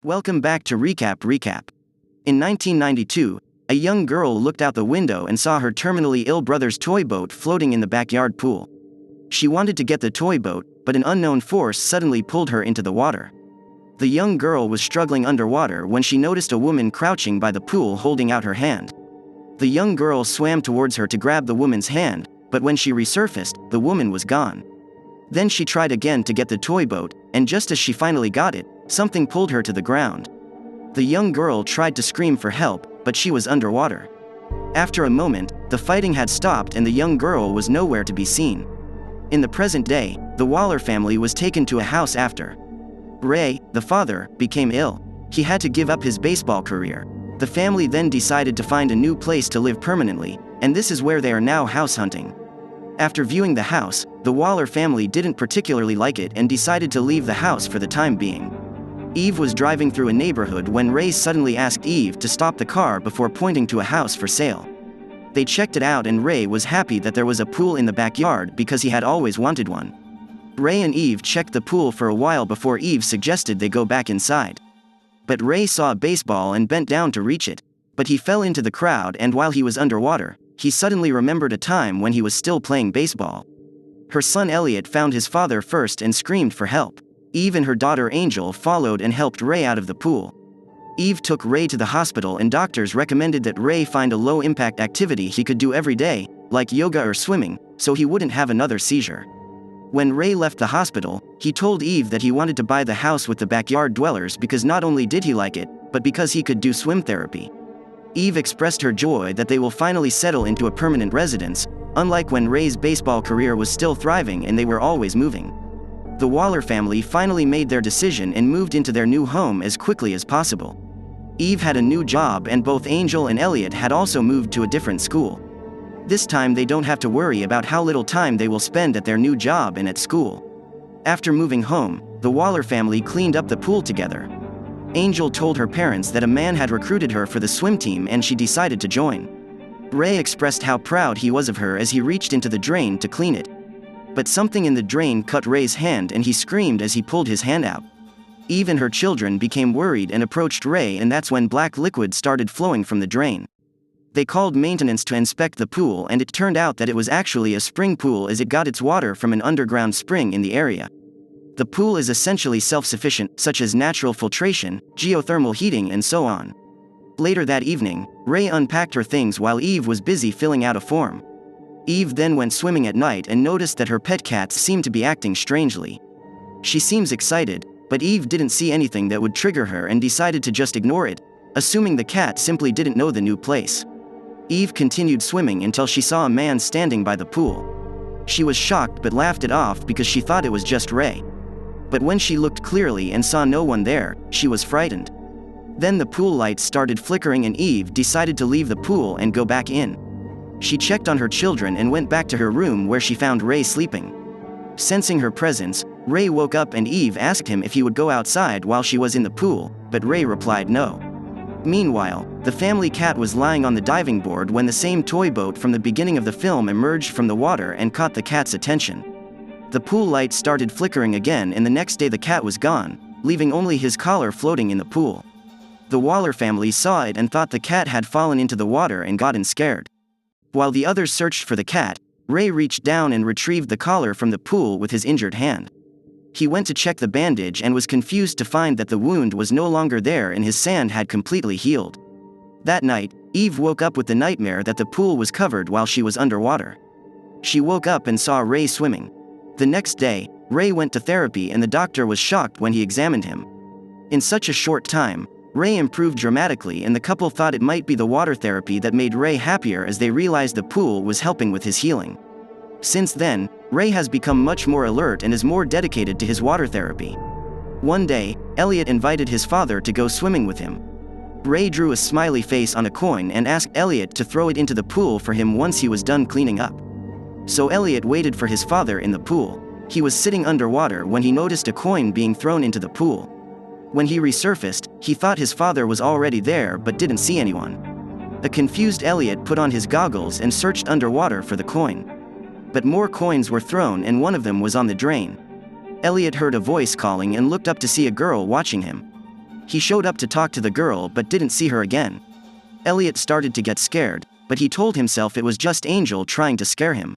Welcome back to Recap. In 1992, a young girl looked out the window and saw her terminally ill brother's toy boat floating in the backyard pool. She wanted to get the toy boat, but an unknown force suddenly pulled her into the water. The young girl was struggling underwater when she noticed a woman crouching by the pool holding out her hand. The young girl swam towards her to grab the woman's hand, but when she resurfaced, the woman was gone. Then she tried again to get the toy boat, and just as she finally got it, something pulled her to the ground. The young girl tried to scream for help, but she was underwater. After a moment, the fighting had stopped and the young girl was nowhere to be seen. In the present day, the Waller family was taken to a house after Ray, the father, became ill. He had to give up his baseball career. The family then decided to find a new place to live permanently, and this is where they are now house hunting. After viewing the house, the Waller family didn't particularly like it and decided to leave the house for the time being. Eve was driving through a neighborhood when Ray suddenly asked Eve to stop the car before pointing to a house for sale. They checked it out and Ray was happy that there was a pool in the backyard because he had always wanted one. Ray and Eve checked the pool for a while before Eve suggested they go back inside. But Ray saw a baseball and bent down to reach it, but he fell into the crowd, and while he was underwater, he suddenly remembered a time when he was still playing baseball. Her son Elliot found his father first and screamed for help. Eve and her daughter Angel followed and helped Ray out of the pool. Eve took Ray to the hospital and doctors recommended that Ray find a low-impact activity he could do every day, like yoga or swimming, so he wouldn't have another seizure. When Ray left the hospital, he told Eve that he wanted to buy the house with the backyard dwellers because not only did he like it, but because he could do swim therapy. Eve expressed her joy that they will finally settle into a permanent residence, unlike when Ray's baseball career was still thriving and they were always moving. The Waller family finally made their decision and moved into their new home as quickly as possible. Eve had a new job and both Angel and Elliot had also moved to a different school. This time they don't have to worry about how little time they will spend at their new job and at school. After moving home, the Waller family cleaned up the pool together. Angel told her parents that a man had recruited her for the swim team and she decided to join. Ray expressed how proud he was of her as he reached into the drain to clean it. But something in the drain cut Ray's hand and he screamed as he pulled his hand out. Eve and her children became worried and approached Ray, and that's when black liquid started flowing from the drain. They called maintenance to inspect the pool and it turned out that it was actually a spring pool as it got its water from an underground spring in the area. The pool is essentially self-sufficient, such as natural filtration, geothermal heating and so on. Later that evening, Ray unpacked her things while Eve was busy filling out a form. Eve then went swimming at night and noticed that her pet cats seemed to be acting strangely. She seems excited, but Eve didn't see anything that would trigger her and decided to just ignore it, assuming the cat simply didn't know the new place. Eve continued swimming until she saw a man standing by the pool. She was shocked but laughed it off because she thought it was just Ray. But when she looked clearly and saw no one there, she was frightened. Then the pool lights started flickering and Eve decided to leave the pool and go back in. She checked on her children and went back to her room where she found Ray sleeping. Sensing her presence, Ray woke up and Eve asked him if he would go outside while she was in the pool, but Ray replied no. Meanwhile, the family cat was lying on the diving board when the same toy boat from the beginning of the film emerged from the water and caught the cat's attention. The pool light started flickering again and the next day the cat was gone, leaving only his collar floating in the pool. The Waller family saw it and thought the cat had fallen into the water and gotten scared. While the others searched for the cat, Ray reached down and retrieved the collar from the pool with his injured hand. He went to check the bandage and was confused to find that the wound was no longer there and his sand had completely healed. That night, Eve woke up with the nightmare that the pool was covered while she was underwater. She woke up and saw Ray swimming. The next day, Ray went to therapy and the doctor was shocked when he examined him. In such a short time, Ray improved dramatically and the couple thought it might be the water therapy that made Ray happier as they realized the pool was helping with his healing. Since then, Ray has become much more alert and is more dedicated to his water therapy. One day, Elliot invited his father to go swimming with him. Ray drew a smiley face on a coin and asked Elliot to throw it into the pool for him once he was done cleaning up. So Elliot waited for his father in the pool. He was sitting underwater when he noticed a coin being thrown into the pool. When he resurfaced, he thought his father was already there but didn't see anyone. A confused Elliot put on his goggles and searched underwater for the coin. But more coins were thrown and one of them was on the drain. Elliot heard a voice calling and looked up to see a girl watching him. He showed up to talk to the girl but didn't see her again. Elliot started to get scared, but he told himself it was just Angel trying to scare him.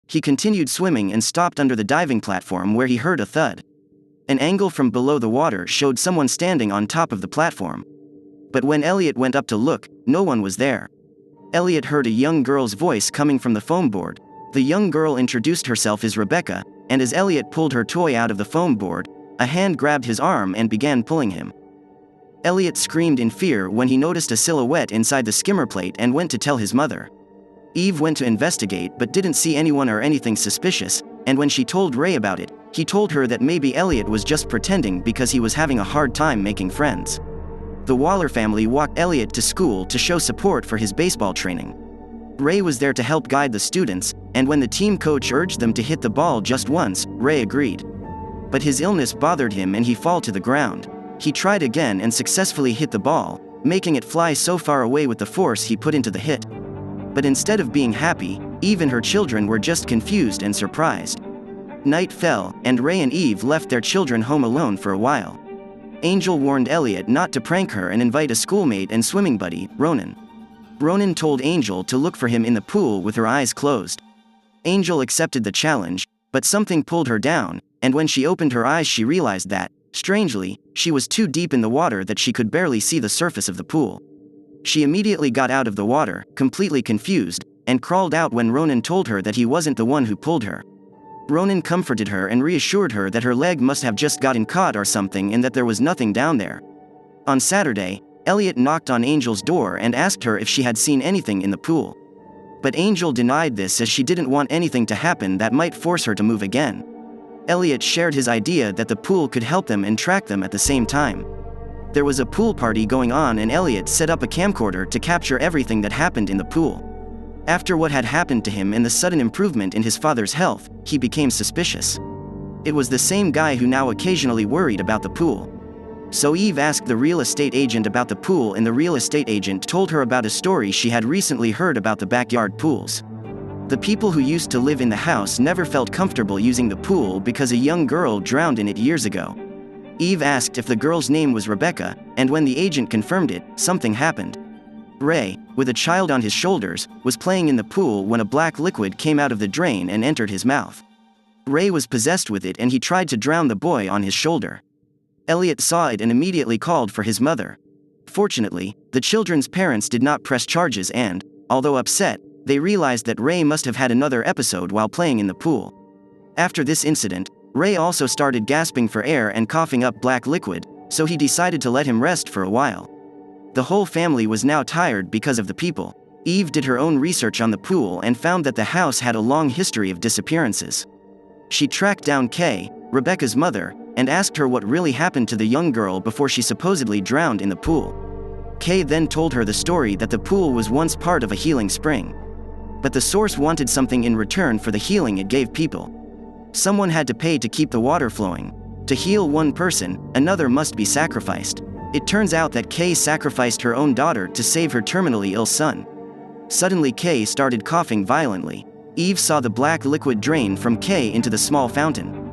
He continued swimming and stopped under the diving platform where he heard a thud. An angle from below the water showed someone standing on top of the platform. But when Elliot went up to look, no one was there. Elliot heard a young girl's voice coming from the foam board. The young girl introduced herself as Rebecca, and as Elliot pulled her toy out of the foam board, a hand grabbed his arm and began pulling him. Elliot screamed in fear when he noticed a silhouette inside the skimmer plate and went to tell his mother. Eve went to investigate but didn't see anyone or anything suspicious, and when she told Ray about it, he told her that maybe Elliot was just pretending because he was having a hard time making friends. The Waller family walked Elliot to school to show support for his baseball training. Ray was there to help guide the students, and when the team coach urged them to hit the ball just once, Ray agreed. But his illness bothered him and he fell to the ground. He tried again and successfully hit the ball, making it fly so far away with the force he put into the hit. But instead of being happy, Eve and her children were just confused and surprised. Night fell, and Ray and Eve left their children home alone for a while. Angel warned Elliot not to prank her and invite a schoolmate and swimming buddy, Ronan. Ronan told Angel to look for him in the pool with her eyes closed. Angel accepted the challenge, but something pulled her down, and when she opened her eyes she realized that, strangely, she was too deep in the water that she could barely see the surface of the pool. She immediately got out of the water, completely confused, and crawled out when Ronan told her that he wasn't the one who pulled her. Ronan comforted her and reassured her that her leg must have just gotten caught or something and that there was nothing down there. On Saturday, Elliot knocked on Angel's door and asked her if she had seen anything in the pool. But Angel denied this as she didn't want anything to happen that might force her to move again. Elliot shared his idea that the pool could help them and track them at the same time. There was a pool party going on and Elliot set up a camcorder to capture everything that happened in the pool. After what had happened to him and the sudden improvement in his father's health, he became suspicious. It was the same guy who now occasionally worried about the pool. So Eve asked the real estate agent about the pool and the real estate agent told her about a story she had recently heard about the backyard pools. The people who used to live in the house never felt comfortable using the pool because a young girl drowned in it years ago. Eve asked if the girl's name was Rebecca, and when the agent confirmed it, something happened. Ray, with a child on his shoulders, was playing in the pool when a black liquid came out of the drain and entered his mouth. Ray was possessed with it and he tried to drown the boy on his shoulder. Elliot saw it and immediately called for his mother. Fortunately, the children's parents did not press charges and, although upset, they realized that Ray must have had another episode while playing in the pool. After this incident, Ray also started gasping for air and coughing up black liquid, so he decided to let him rest for a while. The whole family was now tired because of the people. Eve did her own research on the pool and found that the house had a long history of disappearances. She tracked down Kay, Rebecca's mother, and asked her what really happened to the young girl before she supposedly drowned in the pool. Kay then told her the story that the pool was once part of a healing spring. But the source wanted something in return for the healing it gave people. Someone had to pay to keep the water flowing. To heal one person, another must be sacrificed. It turns out that Kay sacrificed her own daughter to save her terminally ill son. Suddenly Kay started coughing violently. Eve saw the black liquid drain from Kay into the small fountain.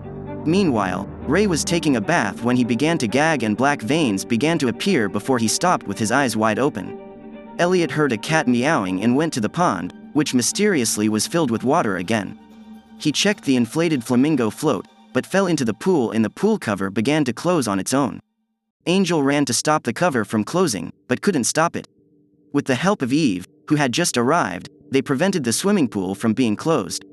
Meanwhile, Ray was taking a bath when he began to gag and black veins began to appear before he stopped with his eyes wide open. Elliot heard a cat meowing and went to the pond, which mysteriously was filled with water again. He checked the inflated flamingo float, but fell into the pool and the pool cover began to close on its own. Angel ran to stop the cover from closing, but couldn't stop it. With the help of Eve, who had just arrived, they prevented the swimming pool from being closed.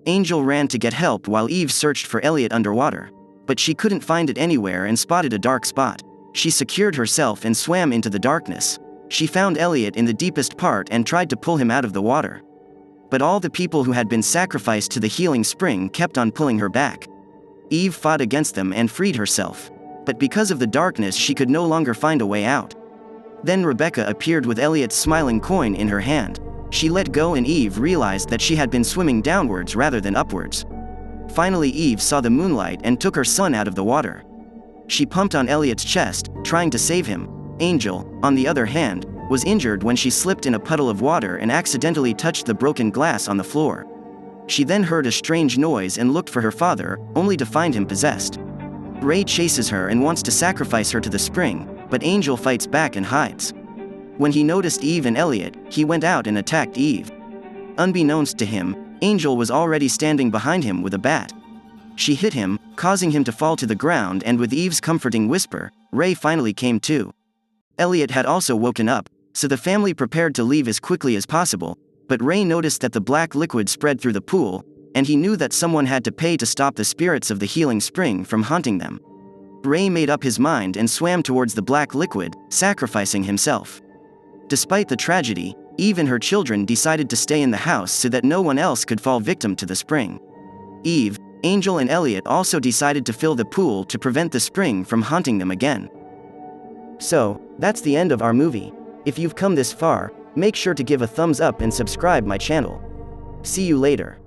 Angel ran to get help while Eve searched for Elliot underwater. But she couldn't find it anywhere and spotted a dark spot. She secured herself and swam into the darkness. She found Elliot in the deepest part and tried to pull him out of the water. But all the people who had been sacrificed to the healing spring kept on pulling her back. Eve fought against them and freed herself. But because of the darkness she could no longer find a way out. Then Rebecca appeared with Elliot's smiling coin in her hand. She let go and Eve realized that she had been swimming downwards rather than upwards. Finally Eve saw the moonlight and took her son out of the water. She pumped on Elliot's chest, trying to save him. Angel, on the other hand, was injured when she slipped in a puddle of water and accidentally touched the broken glass on the floor. She then heard a strange noise and looked for her father, only to find him possessed. Ray chases her and wants to sacrifice her to the spring, but Angel fights back and hides. When he noticed Eve and Elliot, he went out and attacked Eve. Unbeknownst to him, Angel was already standing behind him with a bat. She hit him, causing him to fall to the ground, and with Eve's comforting whisper, Ray finally came to. Elliot had also woken up, so the family prepared to leave as quickly as possible, but Ray noticed that the black liquid spread through the pool, and he knew that someone had to pay to stop the spirits of the healing spring from haunting them. Ray made up his mind and swam towards the black liquid, sacrificing himself. Despite the tragedy, Eve and her children decided to stay in the house so that no one else could fall victim to the spring. Eve, Angel and Elliot also decided to fill the pool to prevent the spring from haunting them again. So, that's the end of our movie. If you've come this far, make sure to give a thumbs up and subscribe my channel. See you later.